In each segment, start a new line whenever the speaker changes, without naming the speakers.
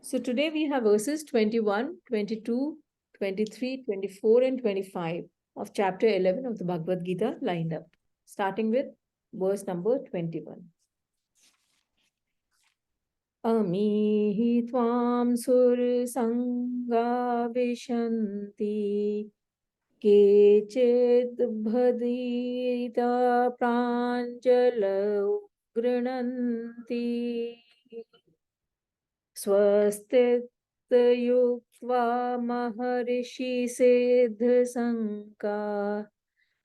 So today we have verses 21, 22, 23, 24, and 25 of chapter 11 of the Bhagavad Gita lined up, starting with verse number 21. Amihi tvam sur sanga vishanti kechid bhadita pranjala grinanti स्वस्तित्युक्त्वा महर्षि सिद्धसङ्का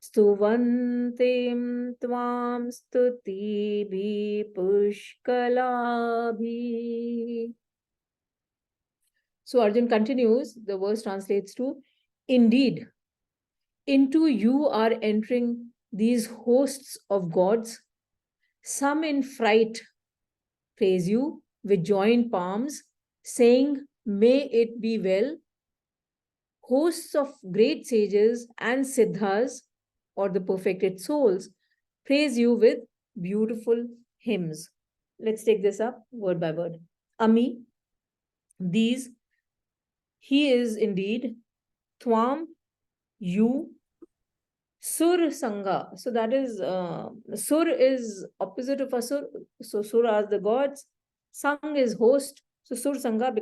स्तुवन्तीं त्वां स्तुतिभिः पुष्कलाभिः. So Arjun continues, the verse translates to, indeed, into you are entering these hosts of gods, some in fright praise you with joined palms, saying, may it be well. Hosts of great sages and siddhas, or the perfected souls, praise you with beautiful hymns. Let's take this up word by word. Ami, these, he is indeed, Twam, you, Sur Sangha. So that is, Sur is opposite of Asur. So Sur are the gods. Sang is host. So Sur Sangha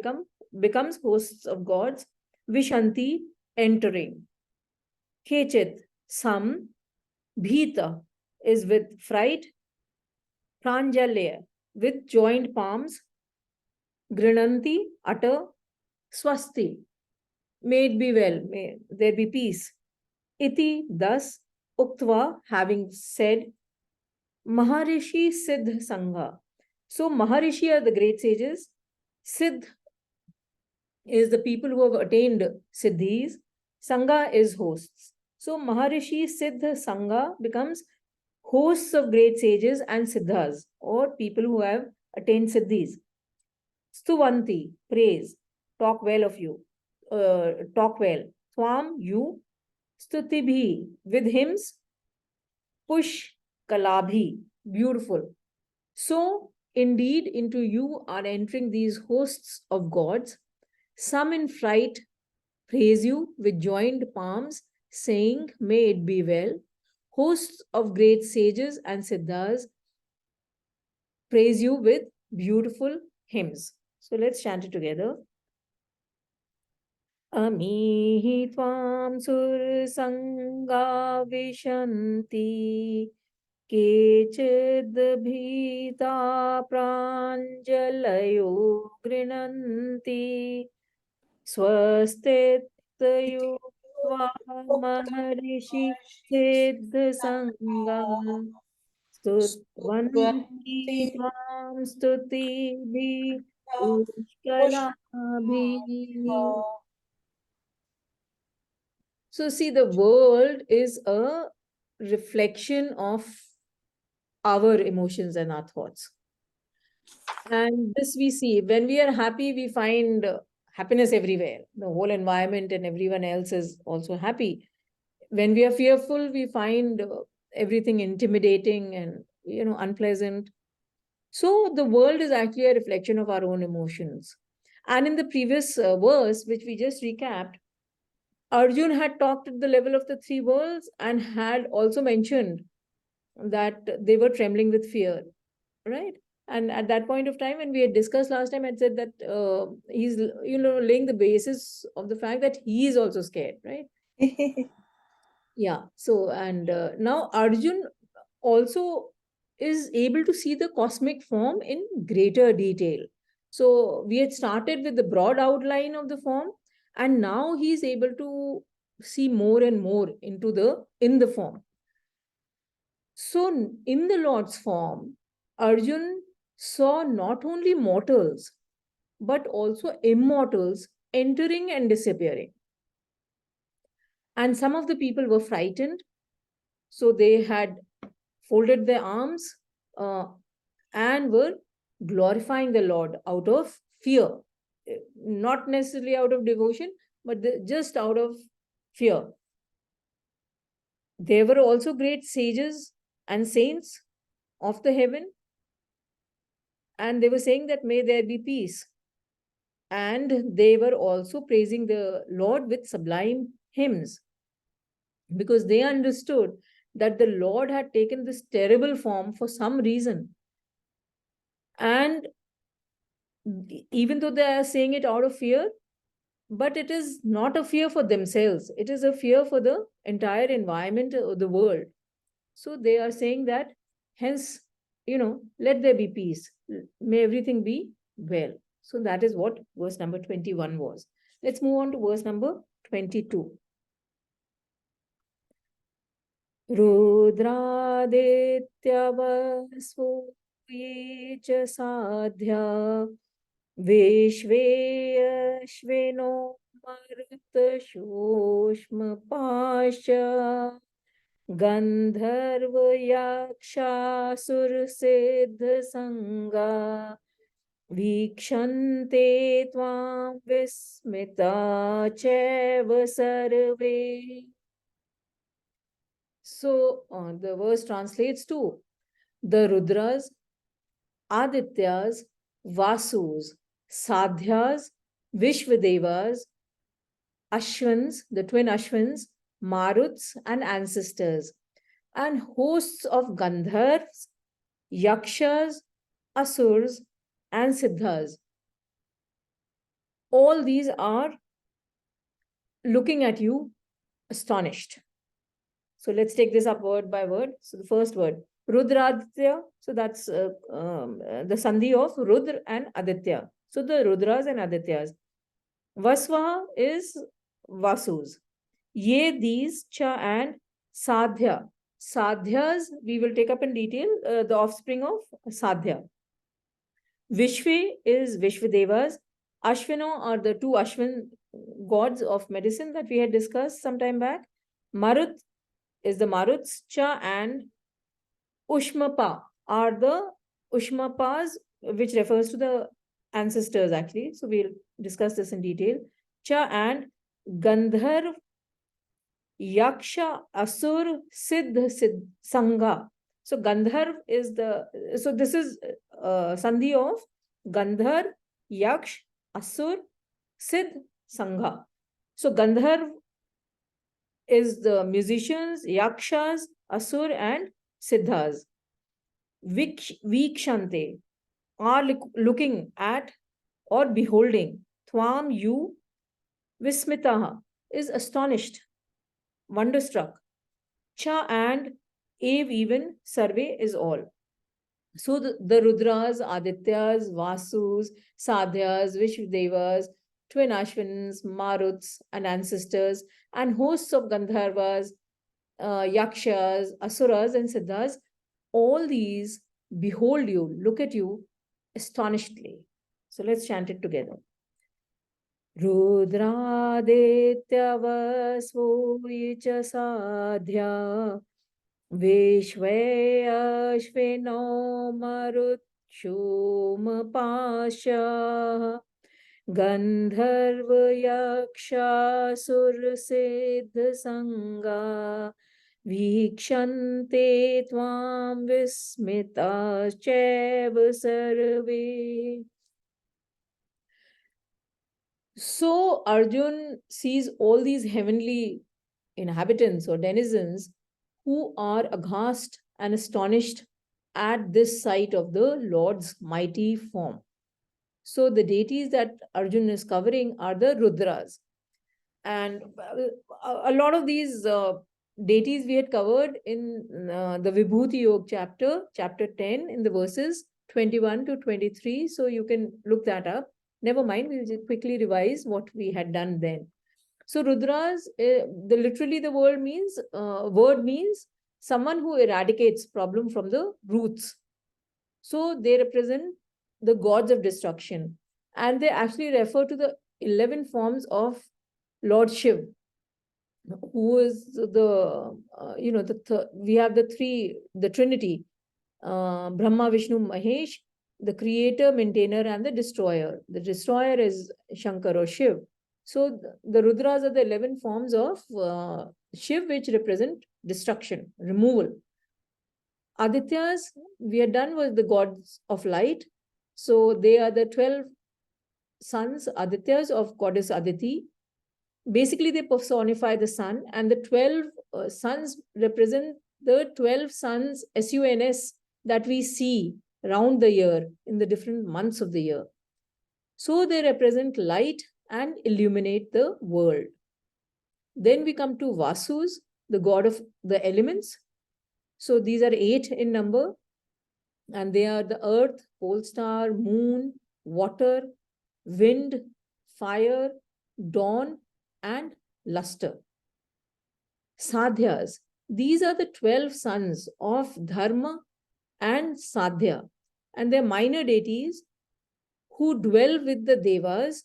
becomes hosts of gods. Vishanti, entering. Kechit, some. Bhita is with fright. Pranjalya, with joined palms. Grinanti, utter. Swasti, may it be well, may there be peace. Iti, thus. Uktva, having said. Maharishi Siddh Sangha. So Maharishi are the great sages. Siddh is the people who have attained Siddhis. Sangha is hosts. So Maharishi Siddh Sangha becomes hosts of great sages and Siddhas, or people who have attained Siddhis. Stuvanti, praise, talk well of you, talk well. Swam, you. Stutibhi, with hymns. Push, Kalabhi, beautiful. So, indeed, into you are entering these hosts of gods. Some in fright praise you with joined palms, saying, may it be well. Hosts of great sages and siddhas praise you with beautiful hymns. So let's chant it together. Amihi tvam sur sanga vishanti केचिद्भीता प्राञ्जलयो गृह्णन्ति स्वस्तित्युक्त्वा महर्षि सिद्धसङ्गाः स्तुवन्ति त्वां स्तुतिभिः पुष्कलाभिः. So see, the world is a reflection of our emotions and our thoughts. And this we see when we are happy, we find happiness everywhere. The whole environment and everyone else is also happy. When we are fearful, we find everything intimidating and unpleasant. So the world is actually a reflection of our own emotions. And in the previous verse, which we just recapped, Arjun had talked at the level of the three worlds and had also mentioned that they were trembling with fear, right? And at that point of time, when we had discussed last time, I said that he's laying the basis of the fact that he is also scared, right? Yeah. So and now Arjun also is able to see the cosmic form in greater detail. So we had started with the broad outline of the form, and now he is able to see more and more into the form. So in the Lord's form, Arjun saw not only mortals, but also immortals entering and disappearing. And some of the people were frightened, so they had folded their arms and were glorifying the Lord out of fear, not necessarily out of devotion, but just out of fear. There were also great sages and saints of the heaven, and they were saying that may there be peace. And they were also praising the Lord with sublime hymns, because they understood that the Lord had taken this terrible form for some reason. And even though they are saying it out of fear, but it is not a fear for themselves, it is a fear for the entire environment of the world. So they are saying that, hence, let there be peace, may everything be well. So that is what verse number 21 was. Let's move on to verse number 22. रुद्रादित्यवसु ये च साध्या विश्वेश्विनो मरुतशोष्मपाश गन्धर्वयक्षासुरसिद्धसङ्गा वीक्षन्ते त्वां विस्मिता चैव सर्वे. So the verse translates to the Rudras, Adityas, Vasus, Sadhyas, Vishvadevas, Ashwins, the twin Ashwins, Maruts, and ancestors, and hosts of Gandharvas, Yakshas, Asurs, and Siddhas. All these are looking at you astonished. So let's take this up word by word. So the first word, Rudraditya. So that's the sandhi of Rudra and Aditya. So the Rudras and Adityas. Vasvaha is Vasus. Ye, these, cha, and Sadhya. Sadhyas, we will take up in detail, the offspring of Sadhya. Vishve is Vishvadevas. Ashvino are the two Ashwin gods of medicine that we had discussed some time back. Marut is the Maruts. Cha and Ushmapa are the Ushmapas, which refers to the ancestors actually. So we'll discuss this in detail. Cha and Gandharv, Yaksha, Asur, Siddh, Sangha. So Gandharv is so this is sandhi of Gandharv, Yaksh, Asur, Siddh, Sangha. So Gandharv is the musicians, Yakshas, Asur, and Siddhas. Vikshante are looking at or beholding. Twam, you. Vismitaha is astonished, wonderstruck. Cha and Ev, even. Sarve is all. So the Rudras, Adityas, Vasus, Sadhyas, Vishvadevas, twin Ashwins, Maruts, and ancestors, and hosts of Gandharvas, Yakshas, Asuras, and Siddhas, all these behold you, look at you astonishedly. So let's chant it together. Rudradityavasvoyi cha sadhya Vishve ashvino marutshumapasha Gandharva yaksha sursiddha sangha Vikshante tvam vismita chaiva sarve. So Arjun sees all these heavenly inhabitants or denizens who are aghast and astonished at this sight of the Lord's mighty form. So the deities that Arjun is covering are the Rudras. And a lot of these deities we had covered in the Vibhuti Yoga chapter 10, in the verses 21 to 23. So you can look that up. Never mind, we'll just quickly revise what we had done then. So Rudras, literally the word means someone who eradicates problem from the roots. So they represent the gods of destruction, and they actually refer to the 11 forms of Lord Shiv, who is we have the Trinity, Brahma, Vishnu, Mahesh, the creator, maintainer, and the destroyer. The destroyer is Shankar or Shiv. So the Rudras are the 11 forms of Shiv, which represent destruction, removal. Adityas, we are done with the gods of light. So they are the 12 sons, Adityas, of goddess Aditi. Basically, they personify the sun, and the 12 suns represent the 12 suns, SUNS, that we see round the year in the different months of the year. So they represent light and illuminate the world. Then we come to Vasus, the god of the elements. So these are 8 in number, and they are the earth, pole star, moon, water, wind, fire, dawn, and luster. Sadhyas, these are the 12 sons of Dharma and Sadhya, and they're minor deities who dwell with the Devas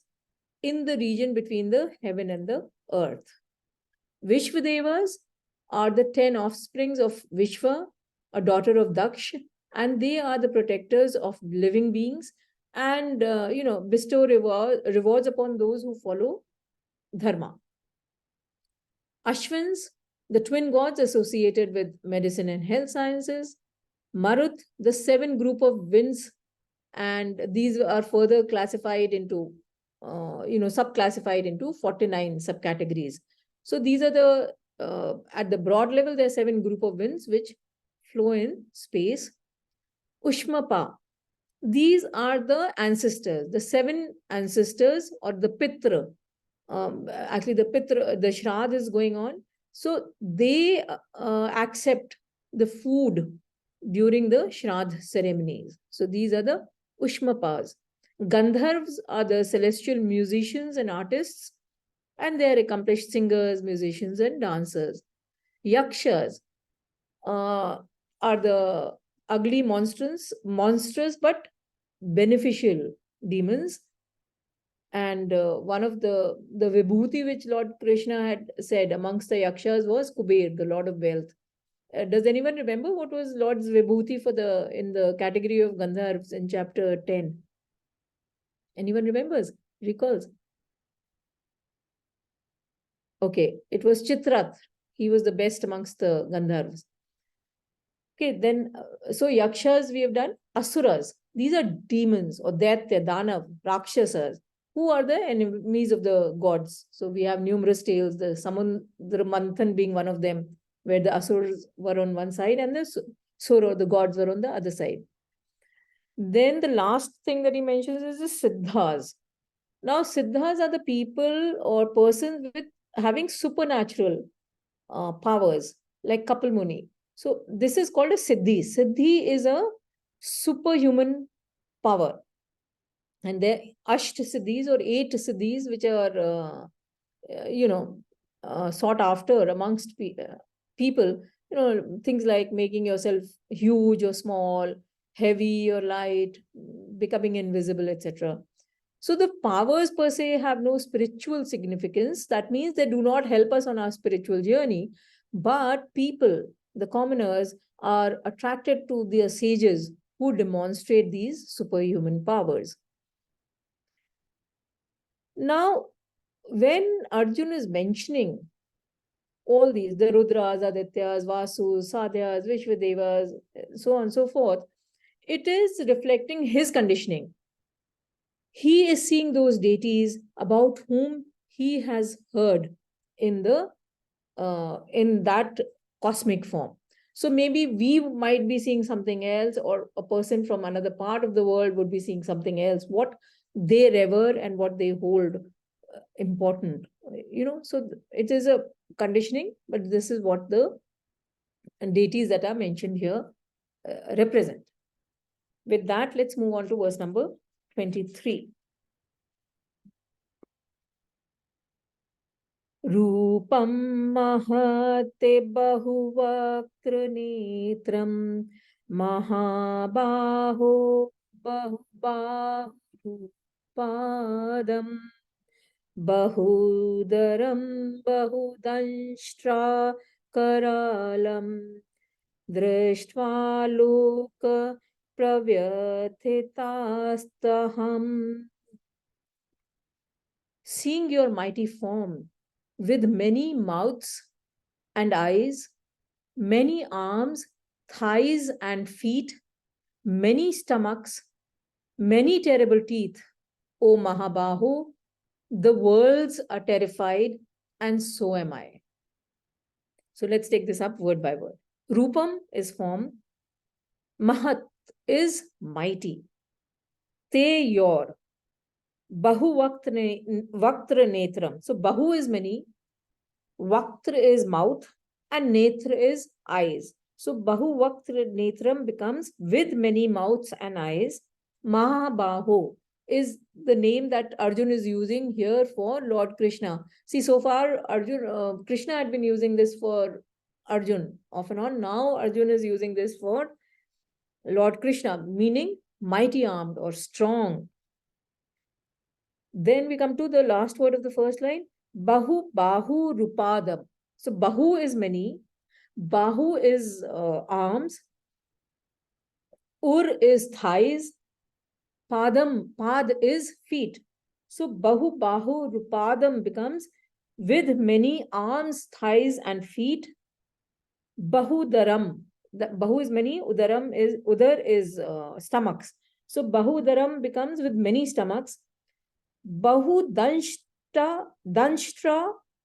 in the region between the heaven and the earth. Vishvadevas are the 10 offsprings of Vishva, a daughter of Daksh, and they are the protectors of living beings and bestow rewards upon those who follow dharma. Ashwins, the twin gods associated with medicine and health sciences. Marut, the 7 group of winds, and these are further classified into subclassified into 49 subcategories. So these are the at the broad level, there are 7 group of winds which flow in space. Ushmapa, these are the ancestors, the 7 ancestors, or the Pitra. Actually, the Pitra, the Shraddh is going on. So they accept the food during the Shraddh ceremonies. So these are the Ushmapas. Gandharvas are the celestial musicians and artists, and they are accomplished singers, musicians, and dancers. Yakshas are the ugly monstrous but beneficial demons. And one of the vibhuti which Lord Krishna had said amongst the yakshas was Kuber, the Lord of Wealth. Does anyone remember what was Lord's vibhuti in the category of Gandharvas in chapter 10? Anyone remembers, recalls? Okay, it was Chitrath. He was the best amongst the Gandharvas. Okay, then, so Yakshas we have done. Asuras, these are demons or Daitya, Danav, Rakshasas, who are the enemies of the gods. So we have numerous tales, the Manthan being one of them, where the Asuras were on one side and the Sura, the gods, were on the other side. Then the last thing that he mentions is the Siddhas. Now, Siddhas are the people or persons with having supernatural powers, like Kapil Muni. So this is called a Siddhi. Siddhi is a superhuman power. And there are Asht Siddhis or 8 Siddhis, which are, sought after amongst people. Things like making yourself huge or small, heavy or light, becoming invisible, etc. So the powers per se have no spiritual significance. That means they do not help us on our spiritual journey. But people, the commoners, are attracted to the sages who demonstrate these superhuman powers. Now, when Arjuna is mentioning all these, the Rudras, Adityas, Vasus, Sadhyas, Vishvadevas, so on and so forth, it is reflecting his conditioning. He is seeing those deities about whom he has heard in that cosmic form. So maybe we might be seeing something else, or a person from another part of the world would be seeing something else, what they revere and what they hold important. So it is a conditioning, but this is what the deities that are mentioned here represent. With that, let's move on to verse number 23. Rupam mahate bahuvakranetram mahabaho bahubahupadam bahudaram bahudanshtra karalam drishtva loka pravyatitastaham. Seeing your mighty form, with many mouths and eyes, many arms, thighs and feet, many stomachs, many terrible teeth, O Mahabahu, the worlds are terrified, and so am I. So let's take this up word by word. Rupam is form. Mahat is mighty. Te your. Bahu vaktra netram. So bahu is many, vaktra is mouth, and netra is eyes. So bahu vaktra netram becomes with many mouths and eyes. Mahabaho is the name that Arjun is using here for Lord Krishna. See, so far Krishna had been using this for Arjun off and on. Now Arjun is using this for Lord Krishna, meaning mighty armed or strong. Then we come to the last word of the first line, Bahu Bahu Rupadam. So Bahu is many, Bahu is arms, Ur is thighs, Padam, Pad is feet. So Bahu Bahu Rupadam becomes with many arms, thighs, and feet. Bahudaram. Bahu is many, Udar is stomachs. So Bahudaram becomes with many stomachs. Bahu Danshtra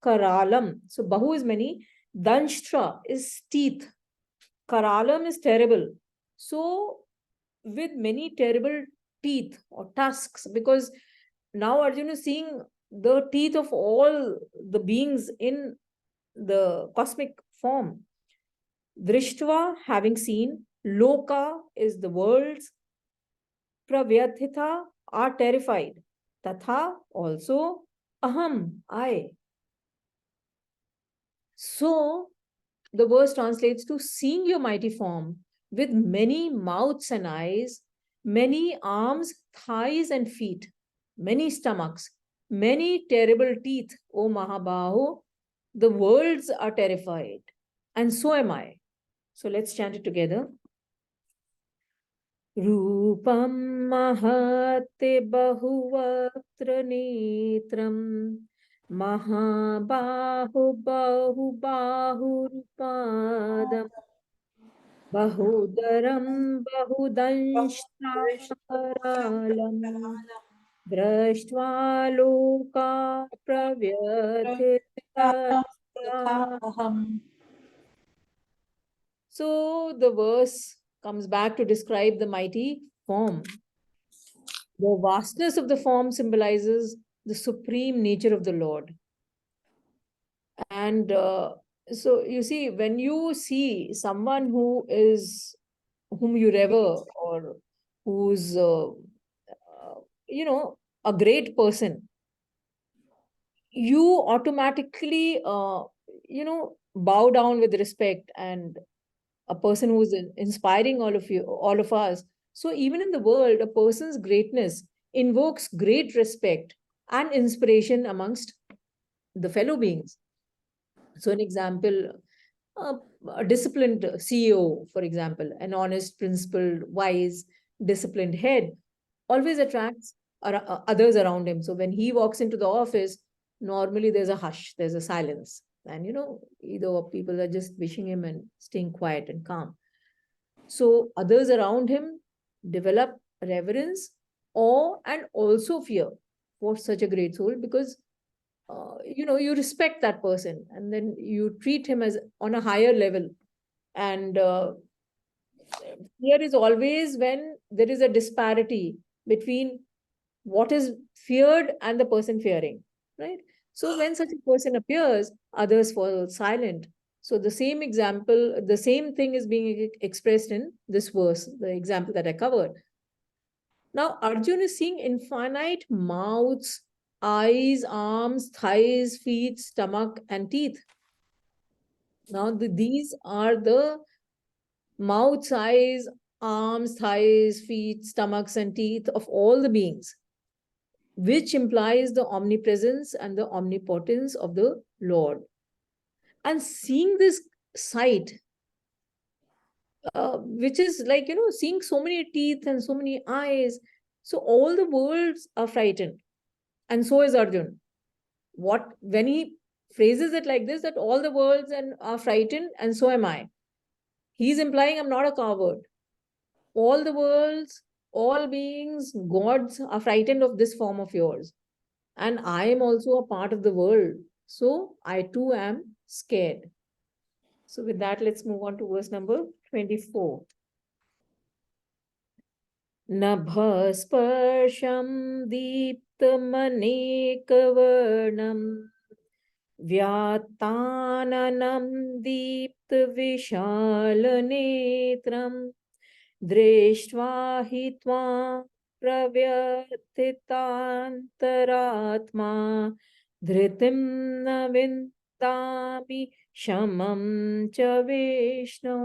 Karalam. So Bahu is many, Danshtra is teeth, Karalam is terrible. So with many terrible teeth or tusks, because now Arjuna is seeing the teeth of all the beings in the cosmic form. Drishtva, having seen, Loka is the worlds, Pravyathita are terrified, Tatha also, Aham, I. So the verse translates to seeing your mighty form with many mouths and eyes, many arms, thighs, and feet, many stomachs, many terrible teeth, O Mahabahu, the worlds are terrified, and so am I. So let's chant it together. Rupam mahate bahuvatra netram Mahabahu bahu bahu rupadam Bahudaram bahudanshtakaralam Drashtva loka pravyatita. So the verse comes back to describe the mighty form. The vastness of the form symbolizes the supreme nature of the Lord. And so you see, when you see someone whom you revere or who's, a great person, you automatically, bow down with respect, and a person who's inspiring all of us. So even in the world, a person's greatness invokes great respect and inspiration amongst the fellow beings. So an example, a disciplined CEO, for example, an honest, principled, wise, disciplined head always attracts others around him. So when he walks into the office, normally there's a hush, there's a silence. And, either people are just wishing him and staying quiet and calm. So others around him develop reverence, awe, and also fear for such a great soul, because you respect that person and then you treat him as on a higher level. And fear is always when there is a disparity between what is feared and the person fearing, right? So when such a person appears, others fall silent. So the same example, the same thing is being expressed in this verse, the example that I covered. Now Arjun is seeing infinite mouths, eyes, arms, thighs, feet, stomach, and teeth. Now these are the mouths, eyes, arms, thighs, feet, stomachs, and teeth of all the beings, which implies the omnipresence and the omnipotence of the Lord. And seeing this sight, which is like, seeing so many teeth and so many eyes, so all the worlds are frightened. And so is Arjun. When he phrases it like this, that all the worlds are frightened, and so am I, he's implying I'm not a coward. All the worlds all beings, gods, are frightened of this form of yours. And I am also a part of the world. So I too am scared. So with that, let's move on to verse number 24. नभस्पर्शं दीप्तमनेकवर्णं व्यात्ताननं दीप्तविशालनेत्रं दृष्ट्वा हि त्वां प्रव्यथितान्तरात्मा धृतिं न विन्दामि शमं च विष्णो.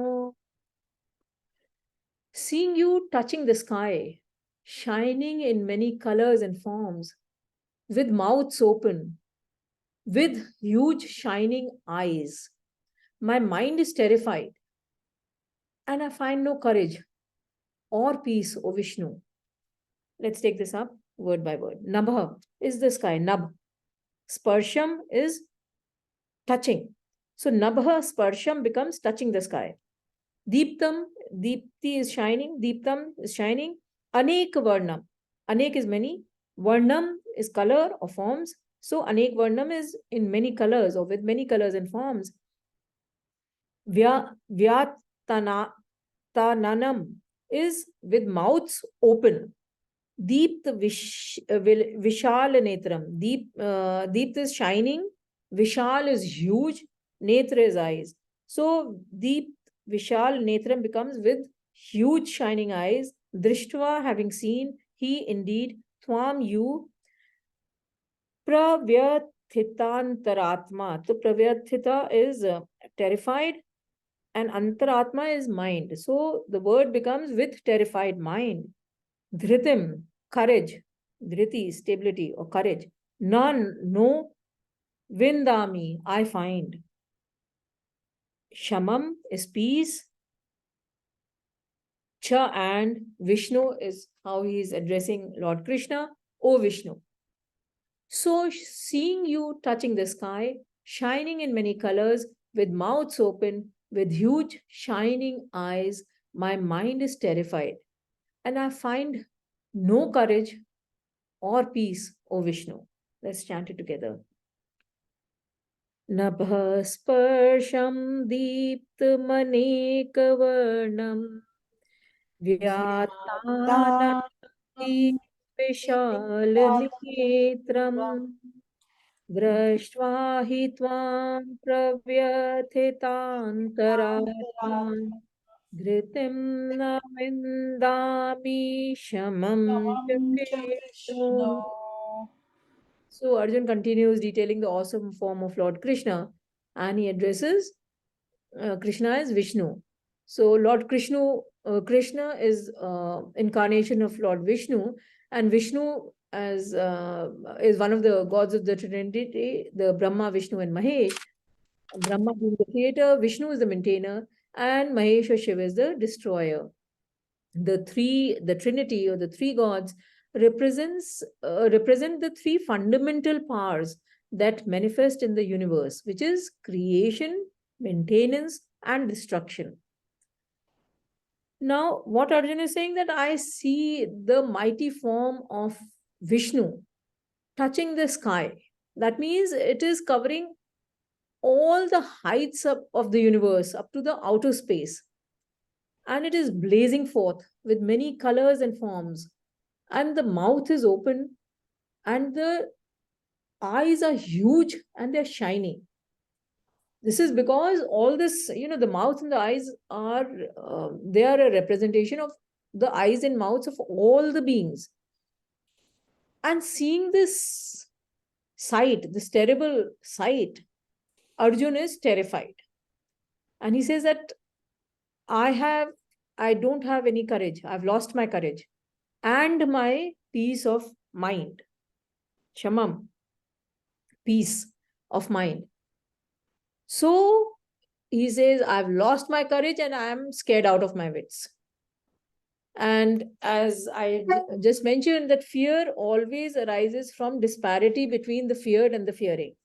Seeing you touching the sky, shining in many colors and forms, with mouths open, with huge shining eyes, my mind is terrified, and I find no courage or peace, O Vishnu. Let's take this up word by word. Nabha is the sky. Nab. Sparsham is touching. So Nabha Sparsham becomes touching the sky. Deeptam, Deepti is shining. Deeptam is shining. Anek Varnam. Anek is many. Varnam is color or forms. So Anek Varnam is in many colors or with many colors and forms. Vyattananam is with mouths open. Deep Vishal Netram. Deep is shining. Vishal is huge. Netra is eyes. So Deep Vishal Netram becomes with huge shining eyes. Drishtva, having seen, he indeed, Twam, you, Pravyathitantaratma. So Pravyathita is terrified, and Antaratma is mind. So the word becomes with terrified mind. Dhritim, courage. Dhriti, stability or courage. None, no. Vindami, I find. Shamam is peace. Cha and Vishnu is how he is addressing Lord Krishna. O Vishnu. So seeing you touching the sky, shining in many colors, with mouths open, with huge shining eyes, my mind is terrified. And I find no courage or peace, O Vishnu. Let's chant it together. Nabhasparsham deeptamaneekavarnam vyattanam vishalanetram दृष्ट्वा हि त्वां प्रव्यथितान्तरात्मा धृतिं न विन्दामि शमं च Vishnu. So Arjun continues detailing the awesome form of Lord Krishna, and he addresses Krishna as Vishnu. So Lord Krishna is incarnation of Lord Vishnu, and Vishnu as is one of the gods of the Trinity, the Brahma, Vishnu, and Mahesh. Brahma being the creator, Vishnu is the maintainer, and Mahesh or Shiva is the destroyer. The Trinity or the three gods represent the three fundamental powers that manifest in the universe, which is creation, maintenance, and destruction. Now, what Arjuna is saying, that I see the mighty form of Vishnu touching the sky. That means it is covering all the heights of the universe up to the outer space. And it is blazing forth with many colors and forms. And the mouth is open, and the eyes are huge and they're shiny. This is because all this, the mouth and the eyes are, they are a representation of the eyes and mouths of all the beings. And seeing this sight, this terrible sight, Arjuna is terrified. And he says that I don't have any courage. I've lost my courage and my peace of mind. Shamam, peace of mind. So he says, I've lost my courage and I am scared out of my wits. And as I just mentioned, that fear always arises from disparity between the feared and the fearing.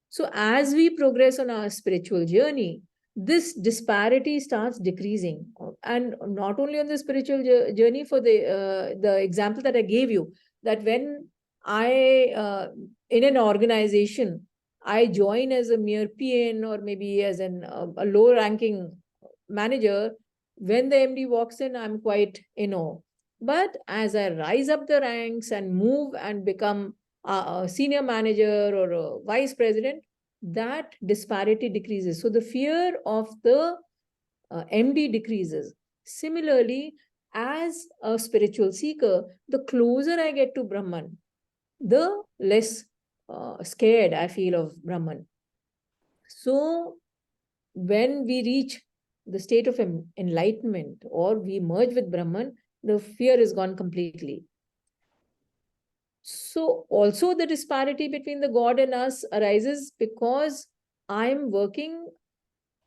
So as we progress on our spiritual journey, this disparity starts decreasing. And not only on the spiritual journey, for the example that I gave you, that when I in an organization, I join as a mere PN or maybe as a low ranking manager, when the MD walks in, I'm quite in awe. But as I rise up the ranks and move and become a senior manager or a vice president, that disparity decreases. So the fear of the MD decreases. Similarly, as a spiritual seeker, the closer I get to Brahman, the less scared I feel of Brahman. So when we reach the state of enlightenment or we merge with Brahman, the fear is gone completely. So also the disparity between the God and us arises because I'm working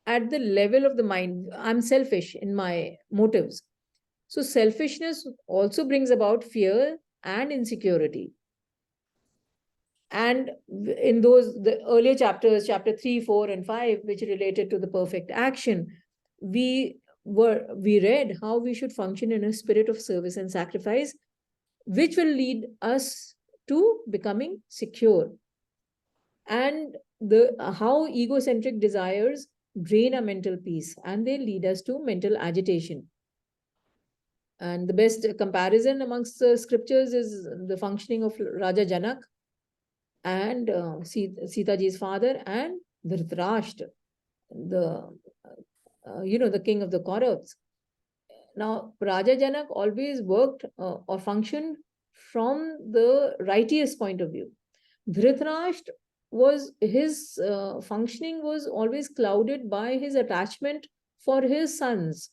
at the level of the mind. I'm selfish in my motives. So selfishness also brings about fear and insecurity. And in the earlier chapters, chapter 3, 4, and 5, which related to the perfect action, we read how we should function in a spirit of service and sacrifice, which will lead us to becoming secure. And the how egocentric desires drain our mental peace and they lead us to mental agitation. And the best comparison amongst the scriptures is the functioning of Raja Janak and Sita Ji's father and Dhritarashtra, the the king of the Kauravas. Now, Raja Janak always worked or functioned from the righteous point of view. Dhritarashtra was his functioning was always clouded by his attachment for his sons,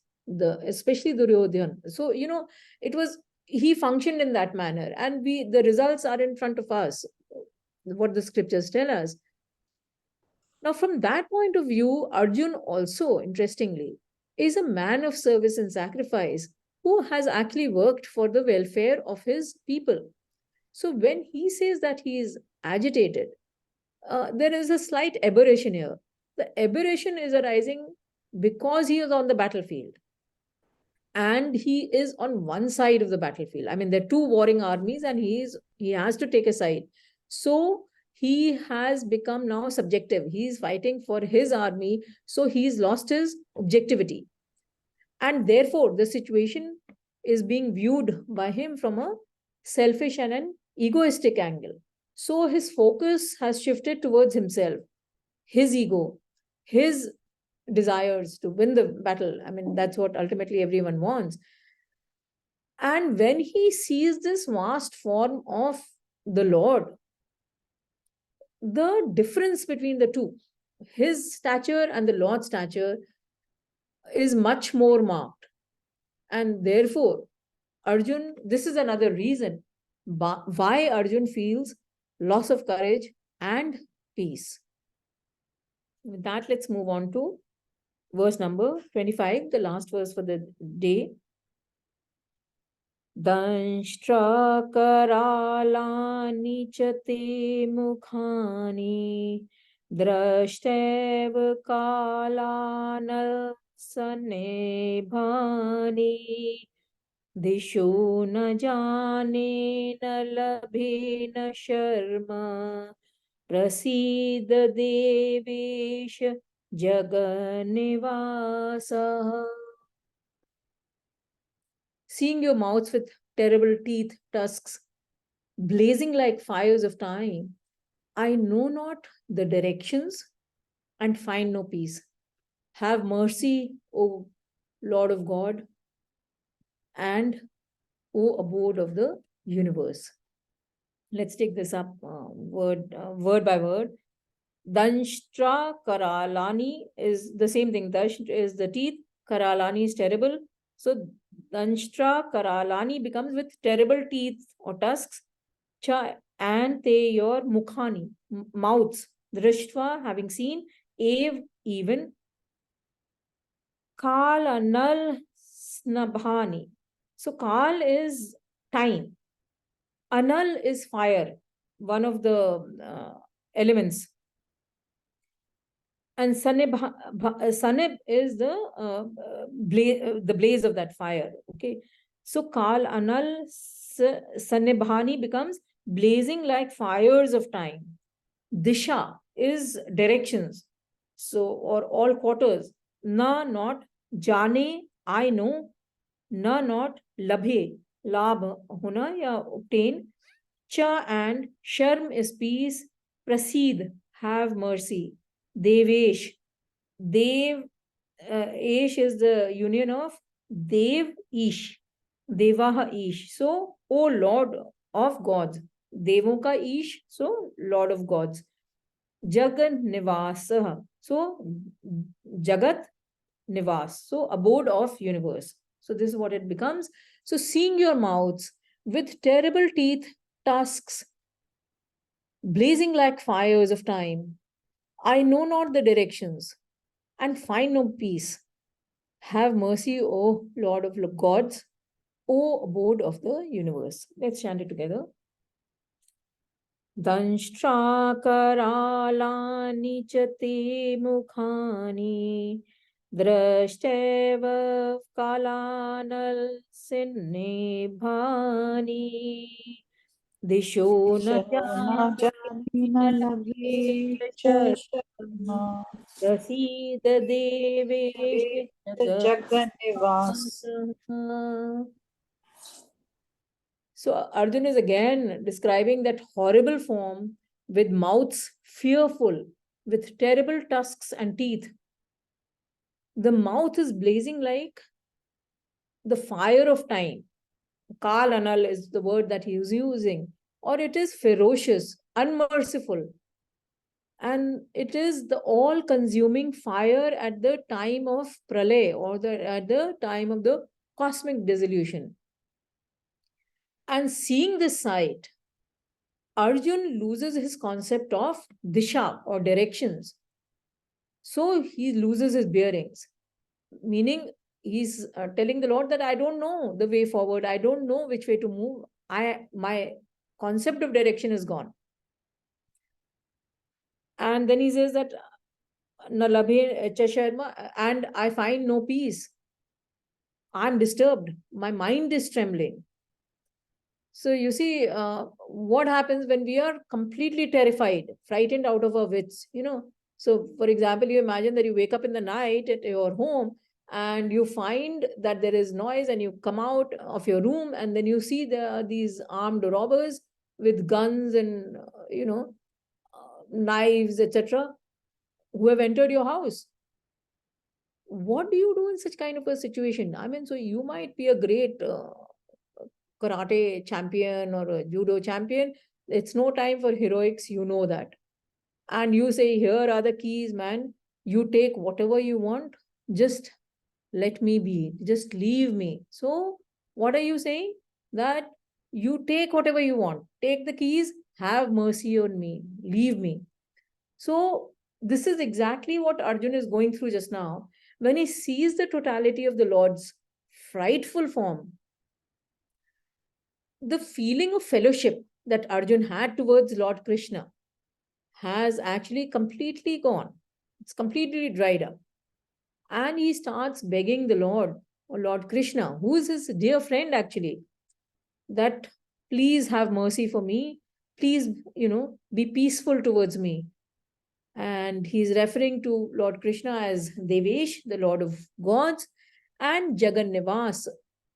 especially Duryodhan. So it was he functioned in that manner, and the results are in front of us. What the scriptures tell us. Now, from that point of view, Arjun also, interestingly, is a man of service and sacrifice who has actually worked for the welfare of his people. So when he says that he is agitated, there is a slight aberration here. The aberration is arising because he is on the battlefield and he is on one side of the battlefield. I mean, there are two warring armies and he has to take a side. So he has become now subjective. He is fighting for his army, so he's lost his objectivity. And therefore, the situation is being viewed by him from a selfish and an egoistic angle. So his focus has shifted towards himself, his ego, his desires to win the battle. I mean, that's what ultimately everyone wants. And when he sees this vast form of the Lord, the difference between the two, his stature and the Lord's stature, is much more marked. And therefore, Arjun, this is another reason why Arjun feels loss of courage and peace. With that, let's move on to verse number 25, the last verse for the day. Danshtra karalani chate mukhani drashtev kalanal sanebhani disho na jane na labhe na sharma prasid devesh jaganivasa. Seeing your mouths with terrible teeth, tusks, blazing like fires of time, I know not the directions and find no peace. Have mercy, O Lord of God, and O abode of the universe. Let's take this up word by word. Danshtra Karalani is the same thing. Dash is the teeth, Karalani is terrible. So Danshtra Karalani becomes with terrible teeth or tusks. Cha and they your mukhani, mouths. Drishtva, having seen. Ev, even. Kal, anal, snabhani. So Kal is time. Anal is fire, one of the elements. And Saneb is the blaze of that fire. Okay, so Kal Anal Sanebhani becomes blazing like fires of time. Disha is directions, so or all quarters. Na not jane, I know. Na not labhe, labh hona ya obtain. Cha and Sharm is peace. Prasid, have mercy. Devesh, Dev, Esh is the union of Dev Ish, Devaha Ish. So, O Lord of gods, Devon ka Ish, so Lord of gods. Jagan Nivas, so Jagat Nivas, so abode of universe. So, this is what it becomes. So, seeing your mouths with terrible teeth, tusks, blazing like fires of time, I know not the directions and find no peace. Have mercy, O Lord of gods, O abode of the universe. Let's chant it together. Danshtrakaralani chate mukhani drashtev kalanal sinne bhani disho na
जानी न लगे च शर्मा
प्रसीद देवेश
जगन्निवास.
So Arjun is again describing that horrible form with mouths fearful, with terrible tusks and teeth. The mouth is blazing like the fire of time. Kal Anal is the word that he is using, or it is ferocious, unmerciful. And it is the all consuming fire at the time of pralay, or at the time of the cosmic dissolution. And seeing this sight, Arjun loses his concept of disha or directions. So he loses his bearings, meaning he's telling the Lord that I don't know the way forward. I don't know which way to move. My concept of direction is gone. And then he says that Nalabhe Chasharma, and I find no peace. I'm disturbed. My mind is trembling. So you see, what happens when we are completely terrified, frightened out of our wits, So, for example, you imagine that you wake up in the night at your home and you find that there is noise and you come out of your room and then you see there are these armed robbers with guns and, knives, etc., who have entered your house. What do you do in such kind of a situation? I mean, so you might be a great karate champion or a judo champion. It's no time for heroics, you know that. And you say, here are the keys, man. You take whatever you want. Just let me be. Just leave me. So, what are you saying? That you take whatever you want. Take the keys. Have mercy on me. Leave me. So, this is exactly what Arjun is going through just now. When he sees the totality of the Lord's frightful form, the feeling of fellowship that Arjun had towards Lord Krishna has actually completely gone. It's completely dried up. And he starts begging the Lord, or Lord Krishna, who is his dear friend actually, that please have mercy for me. Please, be peaceful towards me. And he's referring to Lord Krishna as Devesh, the Lord of gods, and Jagan Nivas,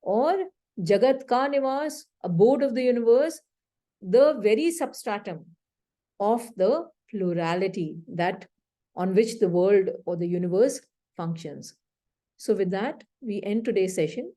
or Jagat Ka Nivas, abode of the universe, the very substratum of the plurality that on which the world or the universe functions. So with that, we end today's session.